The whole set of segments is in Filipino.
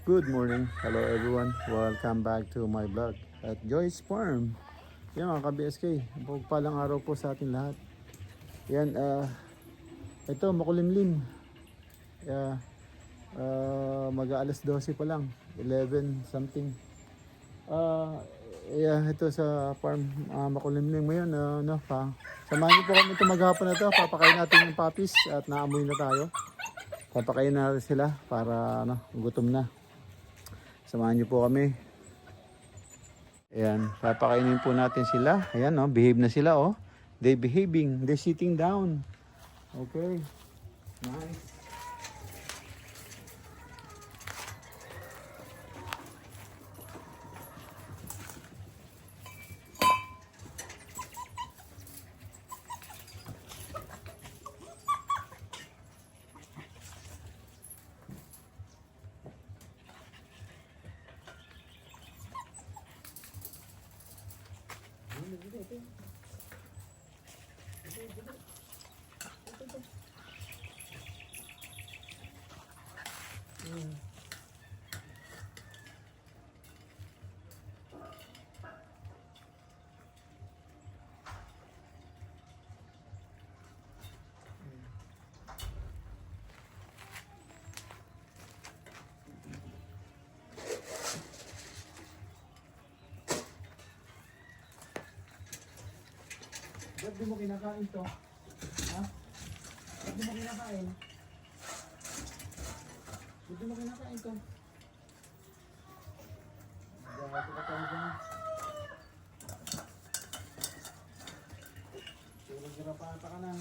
Good morning. Hello everyone. Welcome back to my vlog at Joyce Farm. Yan mga ka-BSK. Palang araw po sa atin lahat. Yan, ito makulimlim. Mag-aalas 12 pa lang. 11 something. Ito sa farm makulimlim ngayon. Samahan niyo po kami ito maghapon na ito. Papakain natin yung puppies at naamoy na tayo. Papakain natin sila para gutom na. Samahan niyo po kami. Ayan, papakainin po natin sila. Ayan, behave na sila, They behaving, they sitting down. Okay. Nice. Ba't di mo kinakain to? Ha? Ba't di mo kinakain? Ba't di mo kinakain to? Dahil ka tayo dyan. Sura-sura pa ata ka na.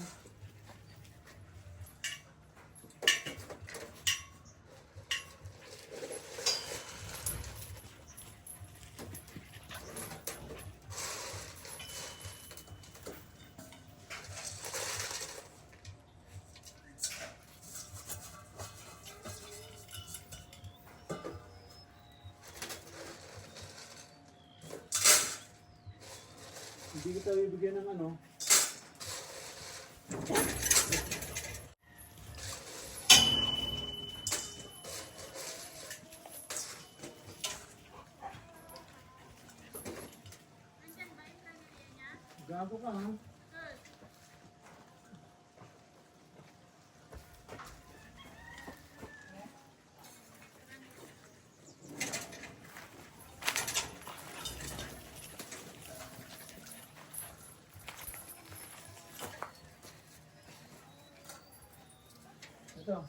Hindi kita bibigyan ng Gago ka, ha? Ito.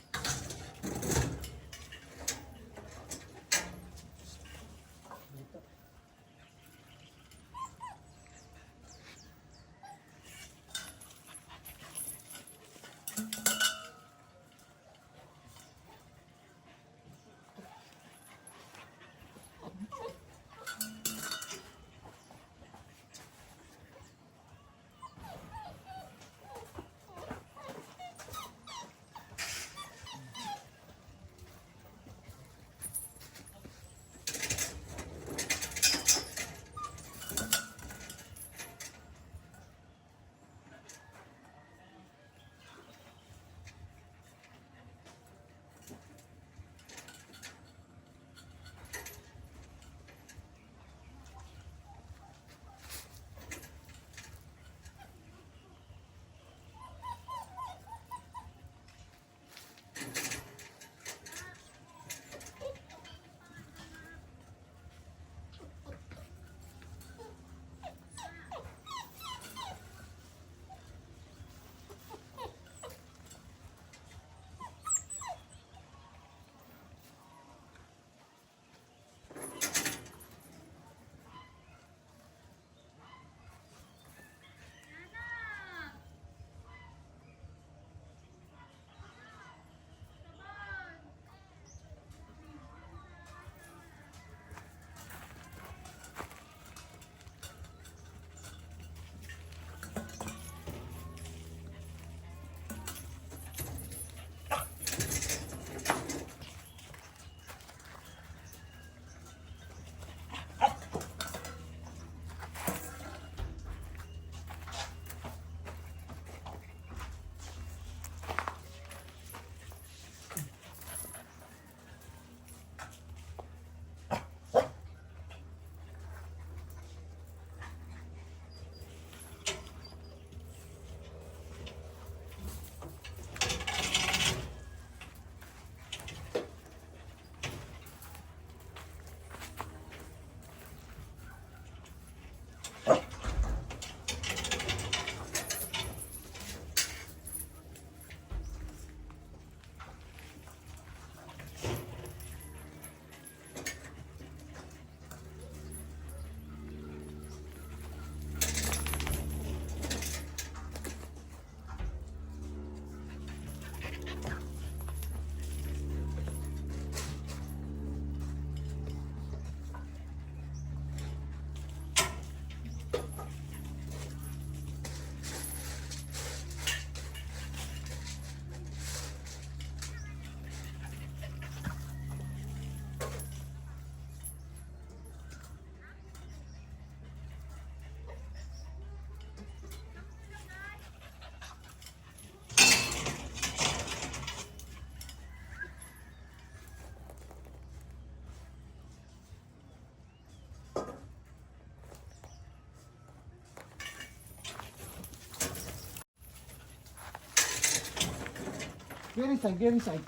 Get inside, get inside.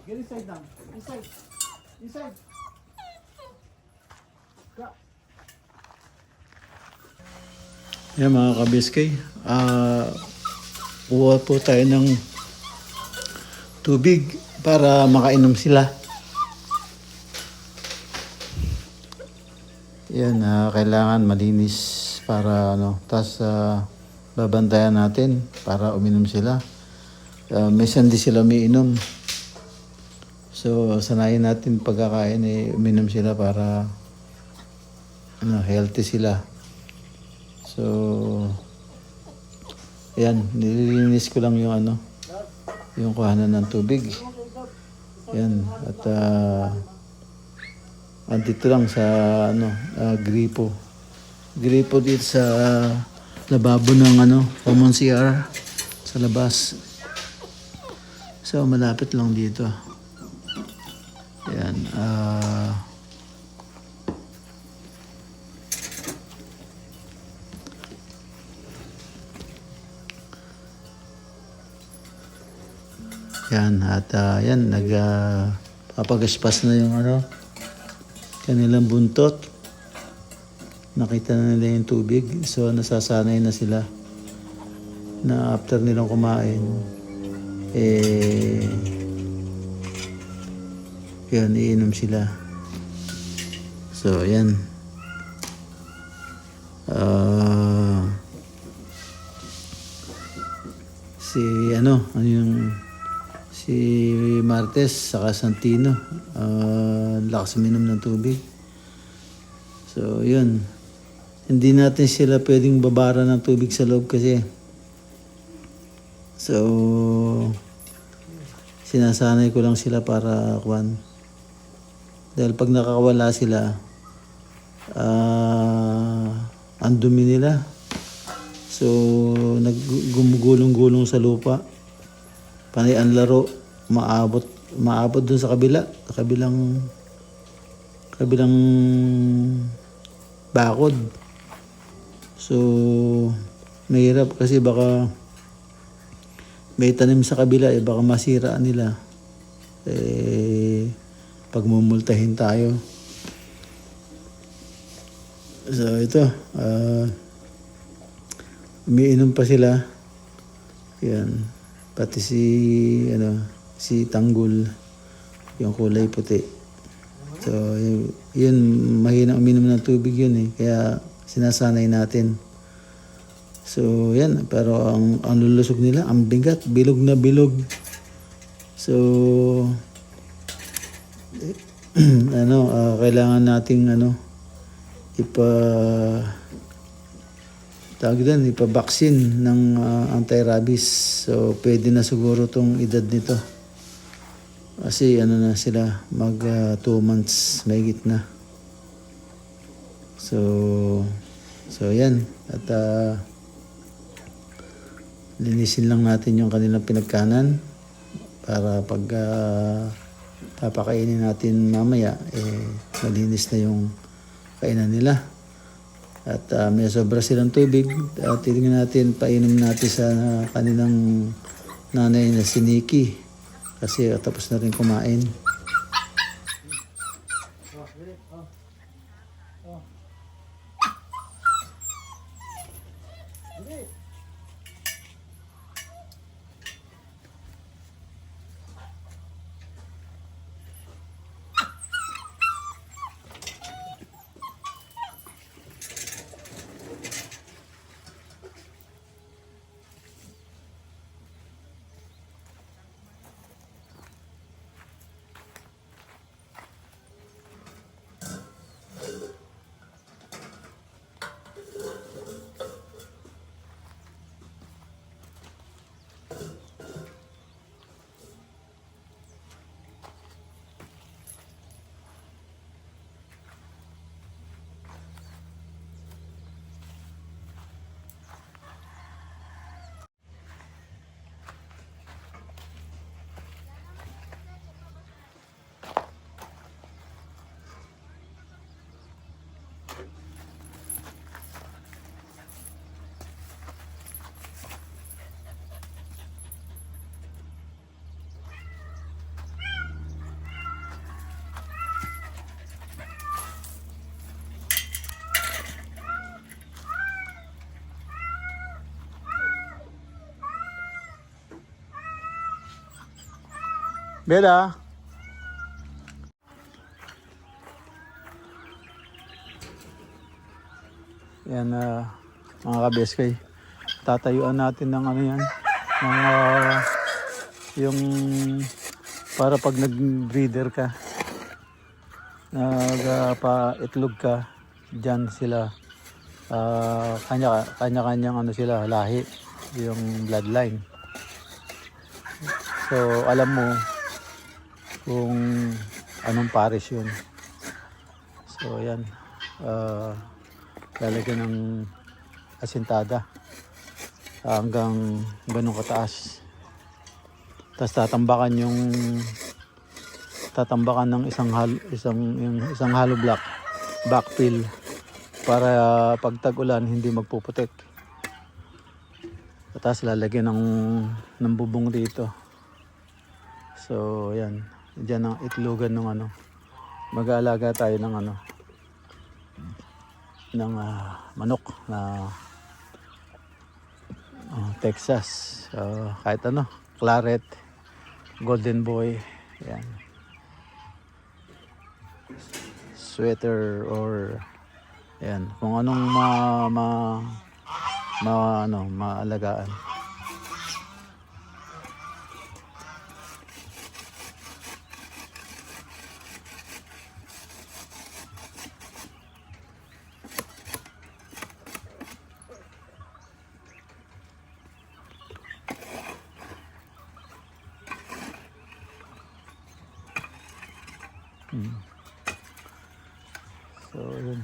Get inside now. Inside. Inside. Ka. Yan mga kabiskay. Kuha po tayo ng tubig para makainom sila. Yan, kailangan malinis para tas babantayan natin para uminom sila. Minsan di sila umiinom. So, sanayin natin pagkakain uminom sila para healthy sila. So, yan, nililinis ko lang yung yung kuhanan ng tubig. Yan, at andito lang sa gripo. Gripo dito sa lababo ng common CR sa labas. So, malapit lang dito. Yan. Yan. At yan. Papagaspas na yung kanilang buntot. Nakita na nila yung tubig. So, nasasanay na sila na after nilang kumain, yan, iinom sila. So, yan. Si Martes saka Santino, lakas uminom ng tubig. So, yun. Hindi natin sila pwedeng babara ng tubig sa loob kasi. So, sinasanay ko lang sila para dahil pag nakakawala sila, ang dumi nila. So, naggumugulong-gulong sa lupa. Panay ang laro, maabot dun sa kabilang bakod. So, mahirap kasi baka may tanim sa kabila, baka masira nila. Pagmumultahin tayo. So, ito. Umiinom pa sila. Yan. Pati si Tanggol. Yung kulay puti. So, yun, mahina uminom ng tubig yun Kaya, sinasanay natin. So, yan. Pero ang lulusog nila, ang bigat. Bilog na bilog. So, kailangan nating ipa-vaccine ng anti-rabies. So, pwede na siguro tong edad nito. Kasi na sila, mag 2 months, mahigit na. So yan. At linisin lang natin yung kanilang pinagkanan para pag papakainin natin mamaya, malinis na yung kainan nila. At may sobra silang tubig. At tingnan natin, painom natin sa kanilang nanay na si Nikki. Kasi tapos na rin kumain. Bella. Yan mga kabeskay. Tatayuan natin ng ano yan. Ng yung para pag nag-breeder ka, nagpa-itlog ka, dyan sila kanya-kanyang ano sila, lahi, yung bloodline. So alam mo kung anong pares yun. So yan, lalagyan ng asintada hanggang ganun kataas. Tapos tatambakan ng isang hollow block backfill para pag tag-ulan hindi magpuputik. Tapos lalagyan ng bubong dito. So yan, diyan ang itlogan ng ano. Mag-aalaga tayo ng ano, ng manok na Texas. Kahit ano, Claret, Golden Boy, yan. Sweater or yan, kung anong maalagaan. So yun.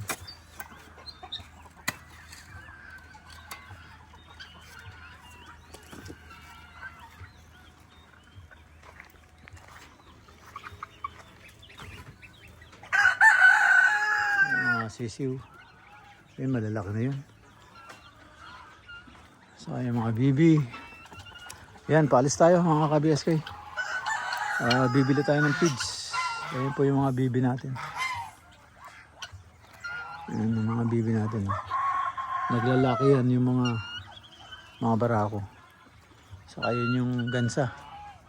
Sisiw. Ayun, malalaki na yun. So yung mga bibi. Yan, paalis tayo mga ka-BSK. Bibili tayo ng feeds. Ayun po yung mga bibi natin. Ayun yung mga bibi natin. Naglalaki yan yung mga barako. Saka yun yung gansa.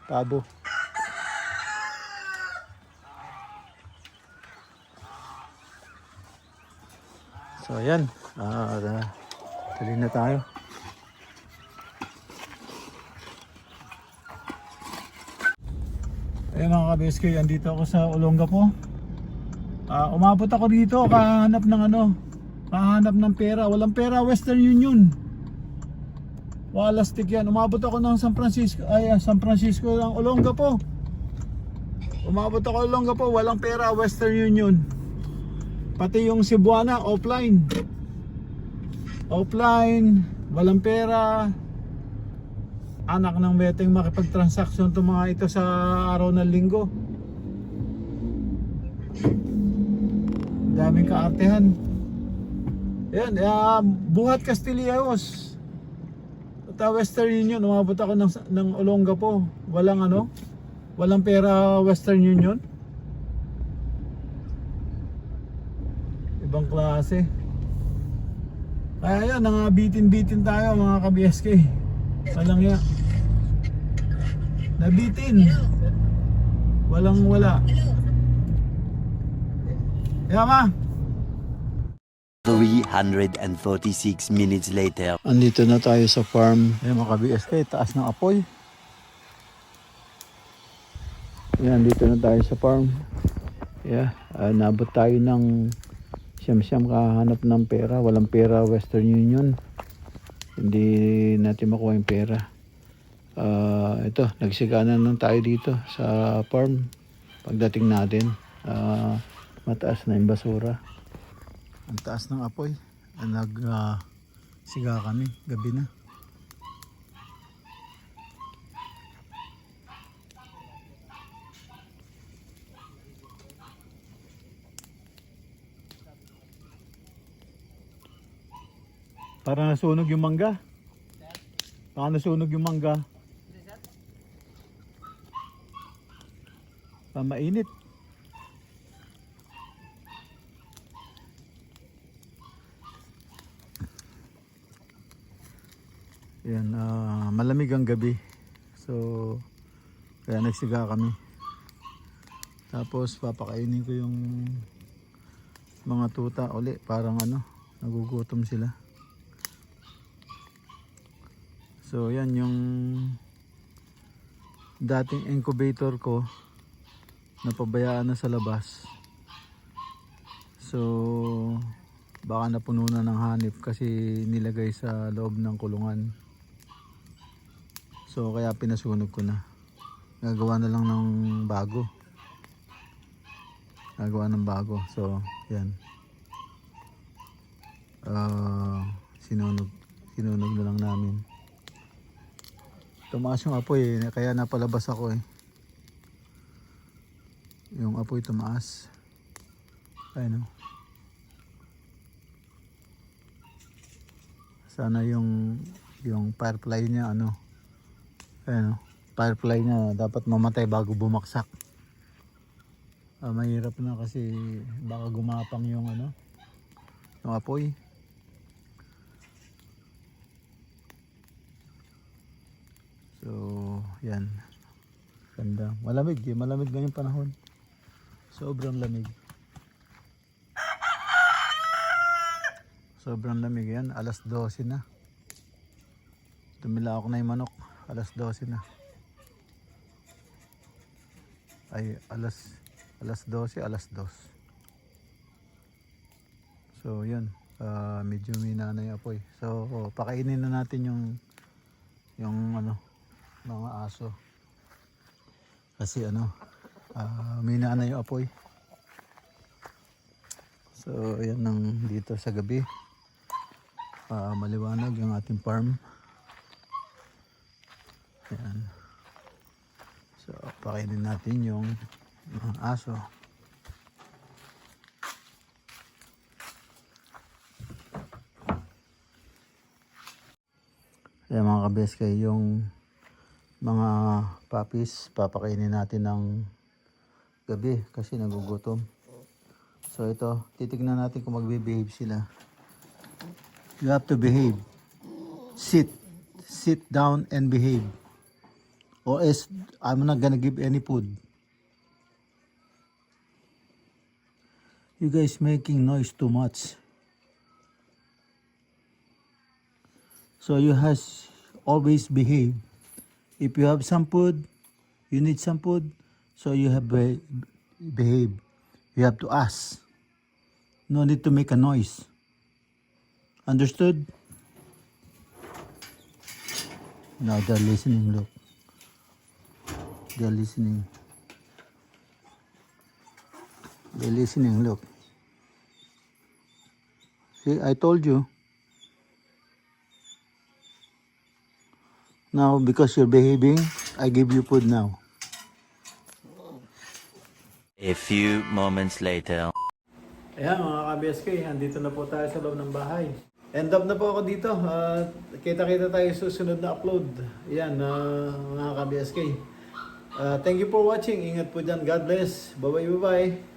Pabo. So ayan, tuloy na tayo. Ayan mga ka-BSK, andito ako sa Olongapo. Umabot ako dito, kahanap ng pera. Walang pera, Western Union. Walastik yan. Umabot ako ng San Francisco ng Olongapo. Umabot ako ng Olongapo, walang pera, Western Union. Pati yung Cebuana, offline, walang pera. Anak ng beteng makipag-transaction to mga ito sa araw ng linggo. Daming kaartehan. Ayan, buhat Castillejos at Western Union. Umabot ako ng Olongapo, walang pera, Western Union. Ibang klase. Kaya yan, nangabitin-bitin tayo mga ka-BSK. Walang ya. Nabitin. Walang wala. Yama. 346 minutes later. Andito na tayo sa farm. Ayan mga ka-BSK, taas ng apoy. Ayan, dito na tayo sa farm. Yeah, nabot tayo ng siyam-siyam kahanap ng pera. Walang pera, Western Union. Hindi natin makuha yung pera. Ito, nagsigana lang tayo dito sa farm. Pagdating natin, mataas na yung basura. Ang taas ng apoy. Siga kami, gabi na. Parang nasunog yung mangga. Mainit. Yan, malamig ang gabi. So, kaya nagsiga kami. Tapos papakainin ko yung mga tuta uli, parang nagugutom sila. So yan yung dating incubator ko, napabayaan na sa labas. So baka napuno na ng hanip kasi nilagay sa loob ng kulungan. So kaya pinasunog ko na. Gagawa na lang ng bago. So yan. Sinunog na lang namin. Tumaas yung apoy kaya napalabas ako Yung apoy tumaas. Ayun. Sana yung firefly niya firefly niya dapat mamatay bago bumaksak. Mahirap na kasi baka gumapang yung apoy. So yan, ganda, malamig ngayong panahon, sobrang lamig yan. Alas 12 na, tumila ako na yung manok. Alas 12 na, ay alas 12, alas 2. So yun, medyo mina na yung apoy. So pakainin na natin yung mga aso kasi mina na yung apoy. So yan ang dito sa gabi, maliwanag yung ating farm. Yan. So pakainin natin yung mga aso. Yan mga kabeskay, yung mga puppies papakainin natin ng gabi kasi nagugutom. So ito, titignan natin kung magbe-behave sila. You have to behave. Sit down and behave, or else I'm not gonna give any food. You guys making noise too much. So you has always behave. If you have some food, you need some food, so you have behave. You have to ask. No need to make a noise. Understood? Now they're listening, look. They're listening. They're listening, look. See, I told you. Now, because you're behaving, I give you food now. A few moments later. Ayan mga ka-BSK, andito na po tayo sa loob ng bahay. End up na po ako dito. Kita-kita tayo susunod na upload. Ayan mga ka-BSK. Thank you for watching. Ingat po dyan. God bless. Bye-bye.